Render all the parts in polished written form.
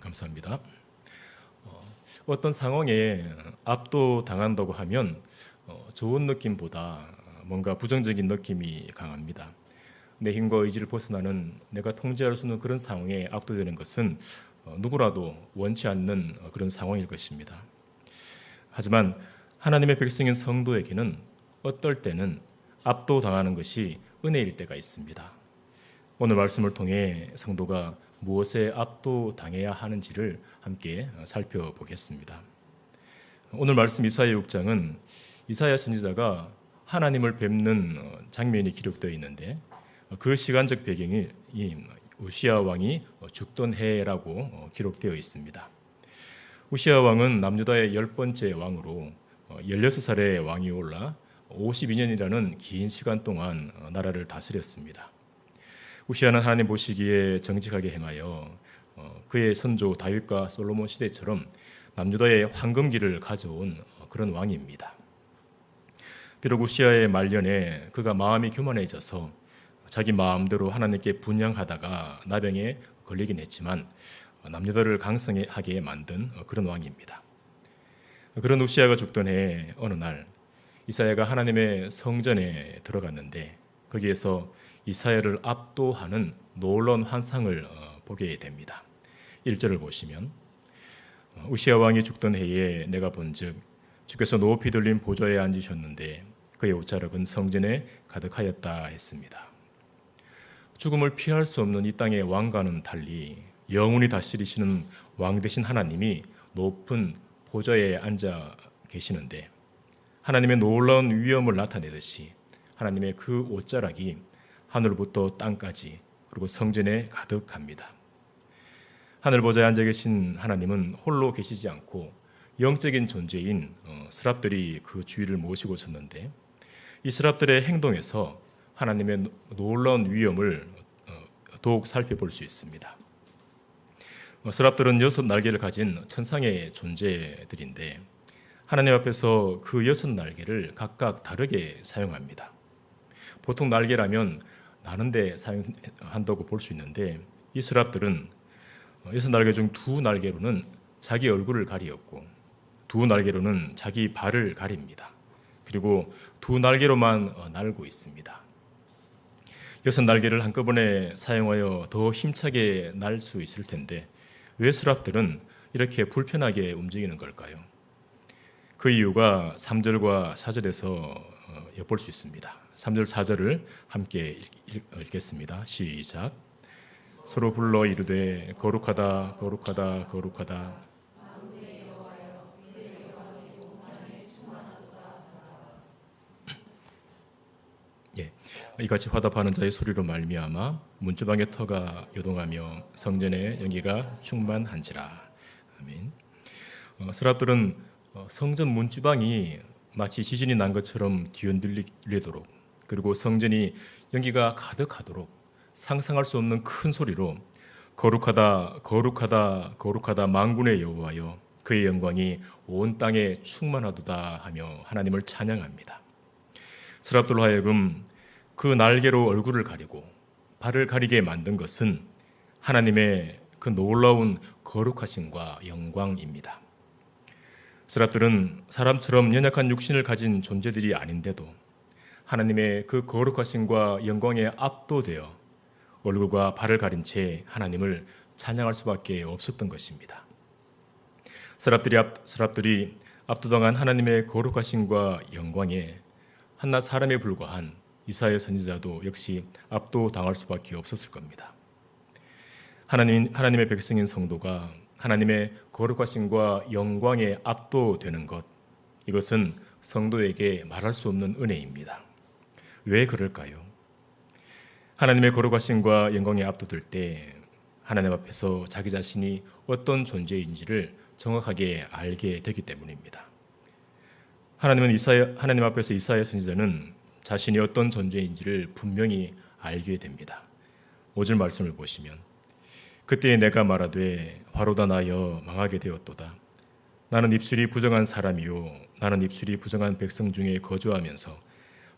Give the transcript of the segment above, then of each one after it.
감사합니다. 어떤 상황에 압도당한다고 하면 좋은 느낌보다 뭔가 부정적인 느낌이 강합니다. 내 힘과 의지를 벗어나는 내가 통제할 수 없는 그런 상황에 압도되는 것은 누구라도 원치 않는 그런 상황일 것입니다. 하지만 하나님의 백성인 성도에게는 어떨 때는 압도당하는 것이 은혜일 때가 있습니다. 오늘 말씀을 통해 성도가 무엇에 압도당해야 하는지를 함께 살펴보겠습니다. 오늘 말씀 이사야 6장은 이사야 선지자가 하나님을 뵙는 장면이 기록되어 있는데 그 시간적 배경이 우시아 왕이 죽던 해라고 기록되어 있습니다. 우시아 왕은 남유다의 10번째 왕으로 16살의 왕이 올라 52년이라는 긴 시간 동안 나라를 다스렸습니다. 우시아는 하나님 보시기에 정직하게 행하여 그의 선조 다윗과 솔로몬 시대처럼 남유다의 황금기를 가져온 그런 왕입니다. 비록 우시아의 말년에 그가 마음이 교만해져서 자기 마음대로 하나님께 분향하다가 나병에 걸리긴 했지만 남유다를 강성하게 만든 그런 왕입니다. 그런 우시아가 죽던 해 어느 날 이사야가 하나님의 성전에 들어갔는데 거기에서 이사야를 압도하는 놀라운 환상을 보게 됩니다. 1절을 보시면 우시아 왕이 죽던 해에 내가 본즉 주께서 높이 들린 보좌에 앉으셨는데 그의 옷자락은 성전에 가득하였다 했습니다. 죽음을 피할 수 없는 이 땅의 왕과는 달리 영원히 다스리시는 왕 되신 하나님이 높은 보좌에 앉아 계시는데 하나님의 놀라운 위엄을 나타내듯이 하나님의 그 옷자락이 하늘부터 땅까지 그리고 성전에 가득합니다. 하늘 보좌에 앉아 계신 하나님은 홀로 계시지 않고 영적인 존재인 스랍들이 그 주위를 모시고 섰는데 이 스랍들의 행동에서 하나님의 놀라운 위엄을 더욱 살펴볼 수 있습니다. 스랍들은 6 날개를 가진 천상의 존재들인데 하나님 앞에서 그 6 날개를 각각 다르게 사용합니다. 보통 날개라면 나는데 사용한다고 볼 수 있는데 이 스랍들은 6 날개 중 2 날개로는 자기 얼굴을 가리었고 2 날개로는 자기 발을 가립니다. 그리고 2 날개로만 날고 있습니다. 6 날개를 한꺼번에 사용하여 더 힘차게 날 수 있을 텐데 왜 스랍들은 이렇게 불편하게 움직이는 걸까요? 그 이유가 3절과 4절에서 엿볼 수 있습니다. 3절 4절을 함께 읽겠습니다. 시작. 서로 불러 이르되 거룩하다 거룩하다 거룩하다. 예, 이같이 화답하는 자의 소리로 말미암아 문주방의 터가 요동하며 성전의 연기가 충만한지라. 아멘. 스랍들은 성전 문주방이 마치 지진이 난 것처럼 뒤흔들리도록 그리고 성전이 연기가 가득하도록 상상할 수 없는 큰 소리로 거룩하다 거룩하다 거룩하다 만군의 여호와여 그의 영광이 온 땅에 충만하도다 하며 하나님을 찬양합니다. 스랍들로 하여금 그 날개로 얼굴을 가리고 발을 가리게 만든 것은 하나님의 그 놀라운 거룩하심과 영광입니다. 스랍들은 사람처럼 연약한 육신을 가진 존재들이 아닌데도 하나님의 그 거룩하심과 영광에 압도되어 얼굴과 발을 가린 채 하나님을 찬양할 수밖에 없었던 것입니다. 스랍들이 압도당한 하나님의 거룩하심과 영광에 한낱 사람에 불과한 이사야 선지자도 역시 압도당할 수밖에 없었을 겁니다. 하나님의 백성인 성도가 하나님의 거룩하심과 영광에 압도되는 것, 이것은 성도에게 말할 수 없는 은혜입니다. 왜 그럴까요? 하나님의 거룩하심과 영광에 압도될 때 하나님 앞에서 자기 자신이 어떤 존재인지를 정확하게 알게 되기 때문입니다. 하나님 앞에서 이사야 선지자는 자신이 어떤 존재인지를 분명히 알게 됩니다. 5절 말씀을 보시면 그때 내가 말하되 화로다 나여 망하게 되었도다. 나는 입술이 부정한 사람이요 나는 입술이 부정한 백성 중에 거주하면서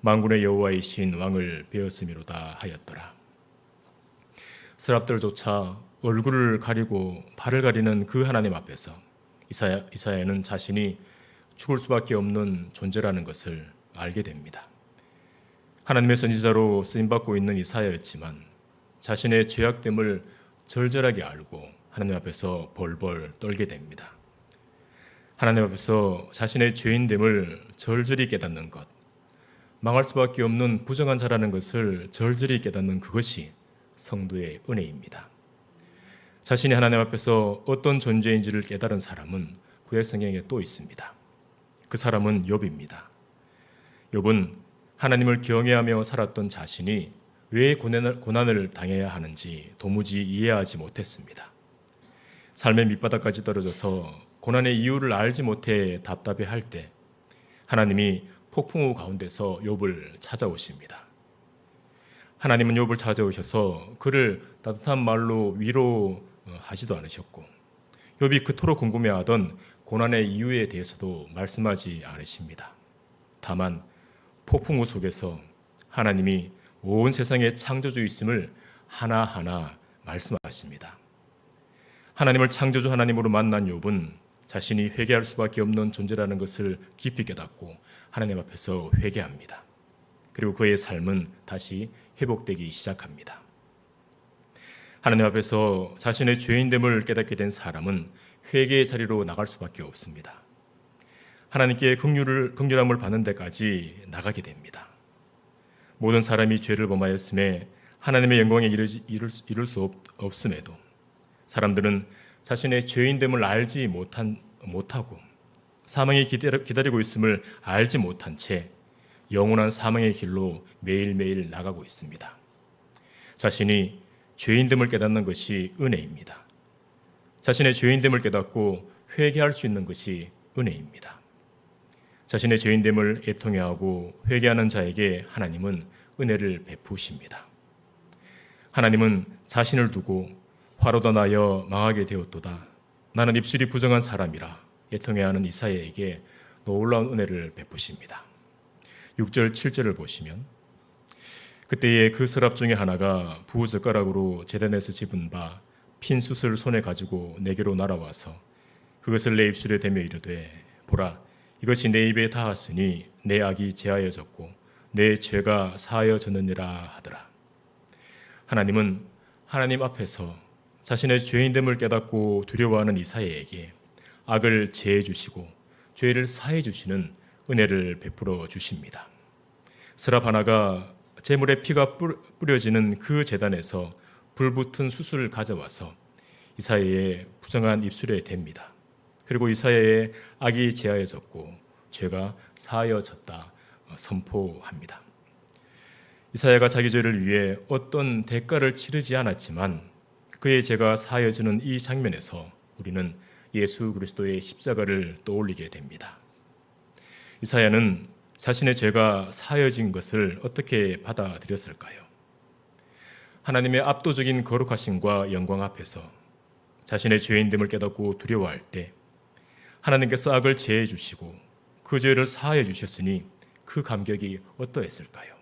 만군의 여호와이신 왕을 배었음이로다 하였더라. 스랍들조차 얼굴을 가리고 발을 가리는 그 하나님 앞에서 이사야는 자신이 죽을 수밖에 없는 존재라는 것을 알게 됩니다. 하나님의 선지자로 쓰임받고 있는 이사야였지만 자신의 죄악됨을 절절하게 알고 하나님 앞에서 벌벌 떨게 됩니다. 하나님 앞에서 자신의 죄인됨을 절절히 깨닫는 것, 망할 수밖에 없는 부정한 자라는 것을 절절히 깨닫는 그것이 성도의 은혜입니다. 자신이 하나님 앞에서 어떤 존재인지를 깨달은 사람은 구약 성경에 또 있습니다. 그 사람은 욥입니다. 욥은 하나님을 경외하며 살았던 자신이 왜 고난을 당해야 하는지 도무지 이해하지 못했습니다. 삶의 밑바닥까지 떨어져서 고난의 이유를 알지 못해 답답해할 때 하나님이 폭풍우 가운데서 욥을 찾아오십니다. 하나님은 욥을 찾아오셔서 그를 따뜻한 말로 위로하지도 않으셨고 욥이 그토록 궁금해하던 고난의 이유에 대해서도 말씀하지 않으십니다. 다만 폭풍우 속에서 하나님이 온 세상의 창조주이심을 하나하나 말씀하십니다. 하나님을 창조주 하나님으로 만난 욥은 자신이 회개할 수밖에 없는 존재라는 것을 깊이 깨닫고 하나님 앞에서 회개합니다. 그리고 그의 삶은 다시 회복되기 시작합니다. 하나님 앞에서 자신의 죄인됨을 깨닫게 된 사람은 회개의 자리로 나갈 수밖에 없습니다. 하나님께 긍휼함을 받는 데까지 나가게 됩니다. 모든 사람이 죄를 범하였음에 하나님의 영광에 이를 수 없음에도 사람들은 자신의 죄인됨을 알지 못하고 사망이 기다리고 있음을 알지 못한 채 영원한 사망의 길로 매일매일 나가고 있습니다. 자신이 죄인됨을 깨닫는 것이 은혜입니다. 자신의 죄인됨을 깨닫고 회개할 수 있는 것이 은혜입니다. 자신의 죄인됨을 애통해하고 회개하는 자에게 하나님은 은혜를 베푸십니다. 하나님은 자신을 두고 화로다 나여 망하게 되었도다. 나는 입술이 부정한 사람이라 애통해하는 이사야에게 놀라운 은혜를 베푸십니다. 6절 7절을 보시면 그때에 그 서랍 중에 하나가 부젓가락으로 제단에서 집은 바 핀 숯을 손에 가지고 내게로 날아와서 그것을 내 입술에 대며 이르되 보라 이것이 내 입에 닿았으니 내 악이 제하여졌고 내 죄가 사하여졌느니라 하더라. 하나님은 하나님 앞에서 자신의 죄인됨을 깨닫고 두려워하는 이사야에게 악을 제해 주시고 죄를 사해 주시는 은혜를 베풀어 주십니다. 서랍 하나가 제물의 피가 뿌려지는 그 제단에서 불붙은 숯을 가져와서 이사야의 부정한 입술에 댑니다. 그리고 이사야의 악이 제하여졌고 죄가 사하여졌다 선포합니다. 이사야가 자기 죄를 위해 어떤 대가를 치르지 않았지만 그의 죄가 사하여지는 이 장면에서 우리는 예수 그리스도의 십자가를 떠올리게 됩니다. 이사야는 자신의 죄가 사하여진 것을 어떻게 받아들였을까요? 하나님의 압도적인 거룩하심과 영광 앞에서 자신의 죄인됨을 깨닫고 두려워할 때 하나님께서 악을 제해 주시고 그 죄를 사하여 주셨으니 그 감격이 어떠했을까요?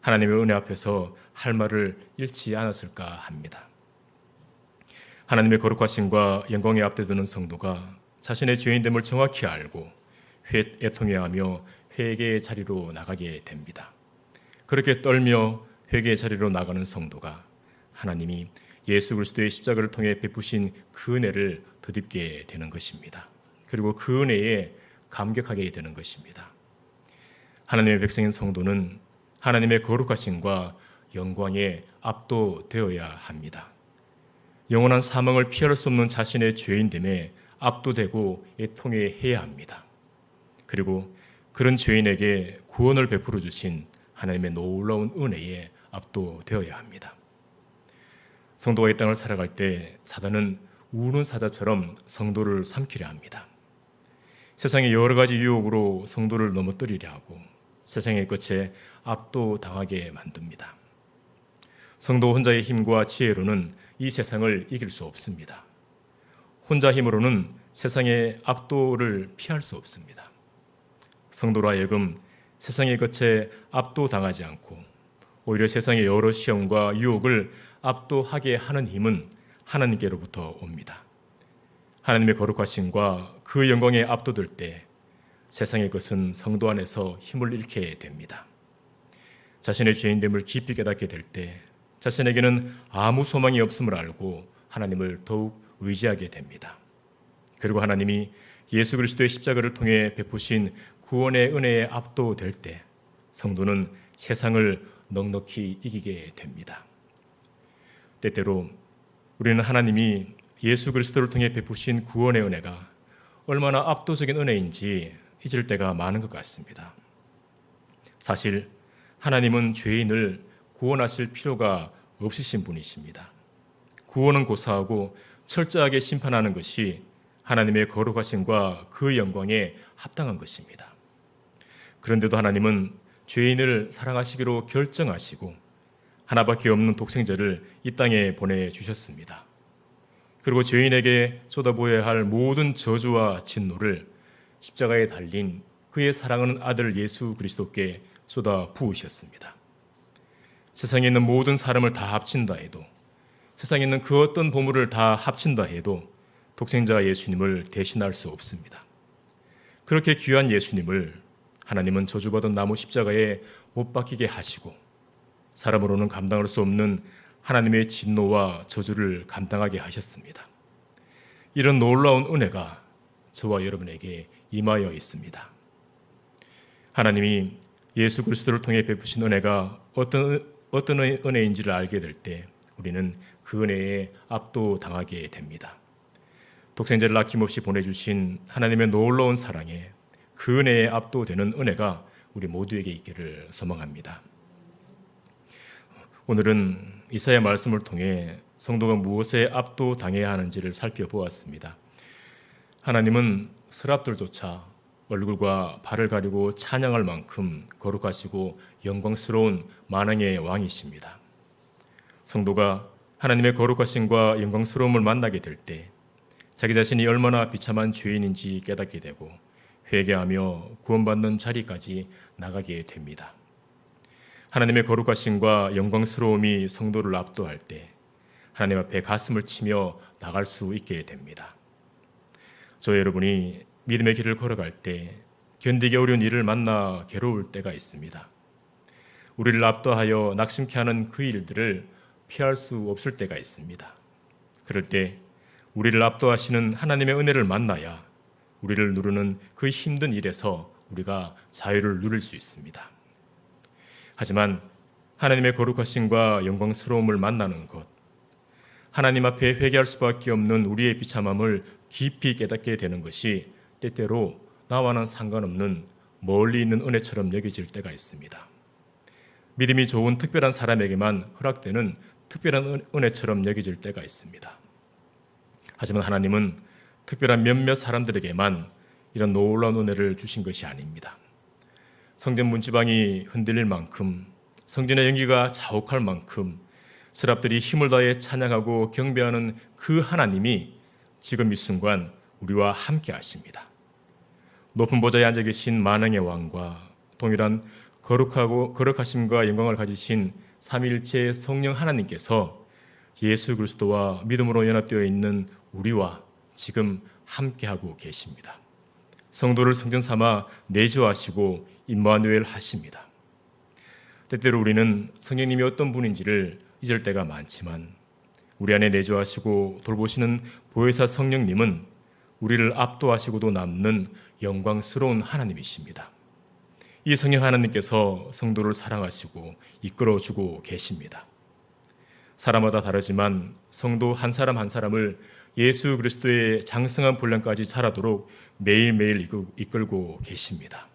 하나님의 은혜 앞에서 할 말을 잃지 않았을까 합니다. 하나님의 거룩하심과 영광에 앞대드는 성도가 자신의 죄인됨을 정확히 알고 애통해하며 회개의 자리로 나가게 됩니다. 그렇게 떨며 회개의 자리로 나가는 성도가 하나님이 예수 그리스도의 십자가를 통해 베푸신 그 은혜를 덧입게 되는 것입니다. 그리고 그 은혜에 감격하게 되는 것입니다. 하나님의 백성인 성도는 하나님의 거룩하심과 영광에 압도되어야 합니다. 영원한 사망을 피할 수 없는 자신의 죄인됨에 압도되고 애통해야 합니다. 그리고 그런 죄인에게 구원을 베풀어 주신 하나님의 놀라운 은혜에 압도되어야 합니다. 성도가 이 땅을 살아갈 때 사단은 우는 사자처럼 성도를 삼키려 합니다. 세상의 여러 가지 유혹으로 성도를 넘어뜨리려 하고 세상의 끝에 압도당하게 만듭니다. 성도 혼자의 힘과 지혜로는 이 세상을 이길 수 없습니다. 혼자 힘으로는 세상의 압도를 피할 수 없습니다. 성도로 하여금 세상의 것에 압도당하지 않고 오히려 세상의 여러 시험과 유혹을 압도하게 하는 힘은 하나님께로부터 옵니다. 하나님의 거룩하심과 그 영광에 압도될 때 세상의 것은 성도 안에서 힘을 잃게 됩니다. 자신의 죄인됨을 깊이 깨닫게 될 때 자신에게는 아무 소망이 없음을 알고 하나님을 더욱 의지하게 됩니다. 그리고 하나님이 예수 그리스도의 십자가를 통해 베푸신 구원의 은혜에 압도될 때 성도는 세상을 넉넉히 이기게 됩니다. 때때로 우리는 하나님이 예수 그리스도를 통해 베푸신 구원의 은혜가 얼마나 압도적인 은혜인지 잊을 때가 많은 것 같습니다. 사실 하나님은 죄인을 구원하실 필요가 없으신 분이십니다. 구원은 고사하고 철저하게 심판하는 것이 하나님의 거룩하심과 그 영광에 합당한 것입니다. 그런데도 하나님은 죄인을 사랑하시기로 결정하시고 하나밖에 없는 독생자를 이 땅에 보내주셨습니다. 그리고 죄인에게 쏟아부어야 할 모든 저주와 진노를 십자가에 달린 그의 사랑하는 아들 예수 그리스도께 쏟아 부으셨습니다. 세상에 있는 모든 사람을 다 합친다 해도, 세상에 있는 그 어떤 보물을 다 합친다 해도 독생자 예수님을 대신할 수 없습니다. 그렇게 귀한 예수님을 하나님은 저주받은 나무 십자가에 못 박히게 하시고 사람으로는 감당할 수 없는 하나님의 진노와 저주를 감당하게 하셨습니다. 이런 놀라운 은혜가 저와 여러분에게 임하여 있습니다. 하나님이 예수 그리스도를 통해 베푸신 은혜가 어떤 은혜인지를 알게 될 때 우리는 그 은혜에 압도당하게 됩니다. 독생자를 아낌없이 보내주신 하나님의 놀라운 사랑에 그 은혜에 압도되는 은혜가 우리 모두에게 있기를 소망합니다. 오늘은 이사야 말씀을 통해 성도가 무엇에 압도당해야 하는지를 살펴보았습니다. 하나님은 서랍들조차 얼굴과 발을 가리고 찬양할 만큼 거룩하시고 영광스러운 만왕의 왕이십니다. 성도가 하나님의 거룩하심과 영광스러움을 만나게 될 때 자기 자신이 얼마나 비참한 죄인인지 깨닫게 되고 회개하며 구원받는 자리까지 나가게 됩니다. 하나님의 거룩하심과 영광스러움이 성도를 압도할 때 하나님 앞에 가슴을 치며 나갈 수 있게 됩니다. 저 여러분이 믿음의 길을 걸어갈 때 견디기 어려운 일을 만나 괴로울 때가 있습니다. 우리를 압도하여 낙심케 하는 그 일들을 피할 수 없을 때가 있습니다. 그럴 때 우리를 압도하시는 하나님의 은혜를 만나야 우리를 누르는 그 힘든 일에서 우리가 자유를 누릴 수 있습니다. 하지만 하나님의 거룩하심과 영광스러움을 만나는 것, 하나님 앞에 회개할 수밖에 없는 우리의 비참함을 깊이 깨닫게 되는 것이 때때로 나와는 상관없는 멀리 있는 은혜처럼 여겨질 때가 있습니다. 믿음이 좋은 특별한 사람에게만 허락되는 특별한 은혜처럼 여겨질 때가 있습니다. 하지만 하나님은 특별한 몇몇 사람들에게만 이런 놀라운 은혜를 주신 것이 아닙니다. 성전 문지방이 흔들릴 만큼, 성전의 연기가 자욱할 만큼 서랍들이 힘을 다해 찬양하고 경배하는 그 하나님이 지금 이 순간 우리와 함께 하십니다. 높은 보좌에 앉아 계신 만왕의 왕과 동일한 거룩하심과 영광을 가지신 삼위일체 성령 하나님께서 예수 그리스도와 믿음으로 연합되어 있는 우리와 지금 함께하고 계십니다. 성도를 성전 삼아 내주하시고 임마누엘 하십니다. 때때로 우리는 성령님이 어떤 분인지를 잊을 때가 많지만 우리 안에 내주하시고 돌보시는 보혜사 성령님은 우리를 압도하시고도 남는 영광스러운 하나님이십니다. 이 성령 하나님께서 성도를 사랑하시고 이끌어주고 계십니다. 사람마다 다르지만 성도 한 사람 한 사람을 예수 그리스도의 장성한 분량까지 자라도록 매일매일 이끌고 계십니다.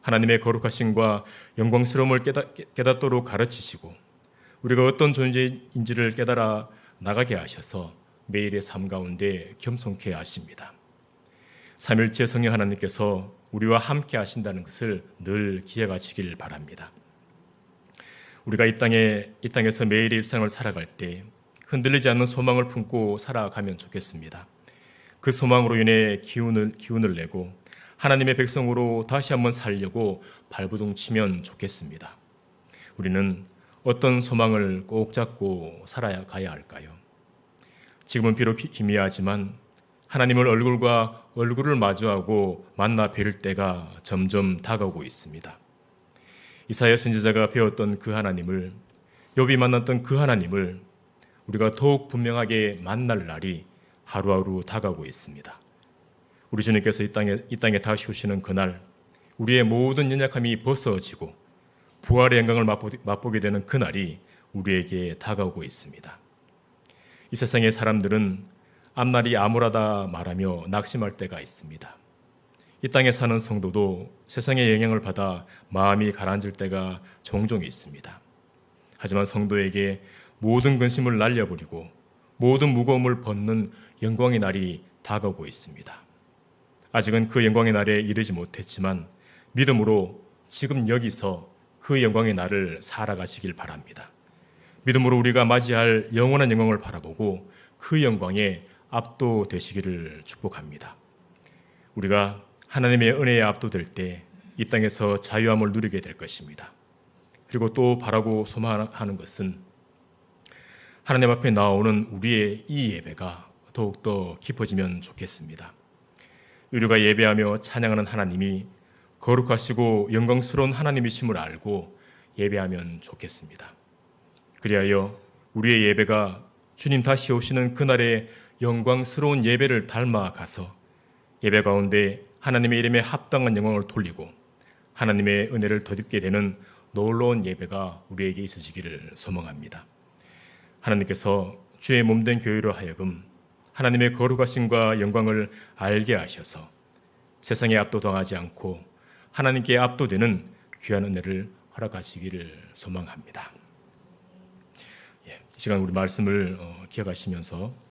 하나님의 거룩하심과 영광스러움을 깨닫도록 가르치시고 우리가 어떤 존재인지를 깨달아 나가게 하셔서 매일의 삶 가운데 겸손케 하십니다. 삼일체 성령 하나님께서 우리와 함께 하신다는 것을 늘 기억하시길 바랍니다. 우리가 이 땅에서 매일의 일상을 살아갈 때 흔들리지 않는 소망을 품고 살아가면 좋겠습니다. 그 소망으로 인해 기운을 내고 하나님의 백성으로 다시 한번 살려고 발버둥치면 좋겠습니다. 우리는 어떤 소망을 꼭 잡고 살아가야 할까요? 지금은 비록 희미하지만 하나님을 얼굴과 얼굴을 마주하고 만나 뵐 때가 점점 다가오고 있습니다. 이사야 선지자가 배웠던 그 하나님을, 욥이 만났던 그 하나님을 우리가 더욱 분명하게 만날 날이 하루하루 다가오고 있습니다. 우리 주님께서 이 땅에 다시 오시는 그날, 우리의 모든 연약함이 벗어지고 부활의 영광을 맛보게 되는 그날이 우리에게 다가오고 있습니다. 이 세상의 사람들은 앞날이 암울하다 말하며 낙심할 때가 있습니다. 이 땅에 사는 성도도 세상의 영향을 받아 마음이 가라앉을 때가 종종 있습니다. 하지만 성도에게 모든 근심을 날려버리고 모든 무거움을 벗는 영광의 날이 다가오고 있습니다. 아직은 그 영광의 날에 이르지 못했지만 믿음으로 지금 여기서 그 영광의 날을 살아가시길 바랍니다. 믿음으로 우리가 맞이할 영원한 영광을 바라보고 그 영광에 압도되시기를 축복합니다. 우리가 하나님의 은혜에 압도될 때 이 땅에서 자유함을 누리게 될 것입니다. 그리고 또 바라고 소망하는 것은 하나님 앞에 나오는 우리의 이 예배가 더욱더 깊어지면 좋겠습니다. 우리가 예배하며 찬양하는 하나님이 거룩하시고 영광스러운 하나님이심을 알고 예배하면 좋겠습니다. 그리하여 우리의 예배가 주님 다시 오시는 그날의 영광스러운 예배를 닮아가서 예배 가운데 하나님의 이름에 합당한 영광을 돌리고 하나님의 은혜를 덧입게 되는 놀라운 예배가 우리에게 있으시기를 소망합니다. 하나님께서 주의 몸된 교회로 하여금 하나님의 거룩하심과 영광을 알게 하셔서 세상에 압도당하지 않고 하나님께 압도되는 귀한 은혜를 허락하시기를 소망합니다. 이 시간 우리 말씀을 기억하시면서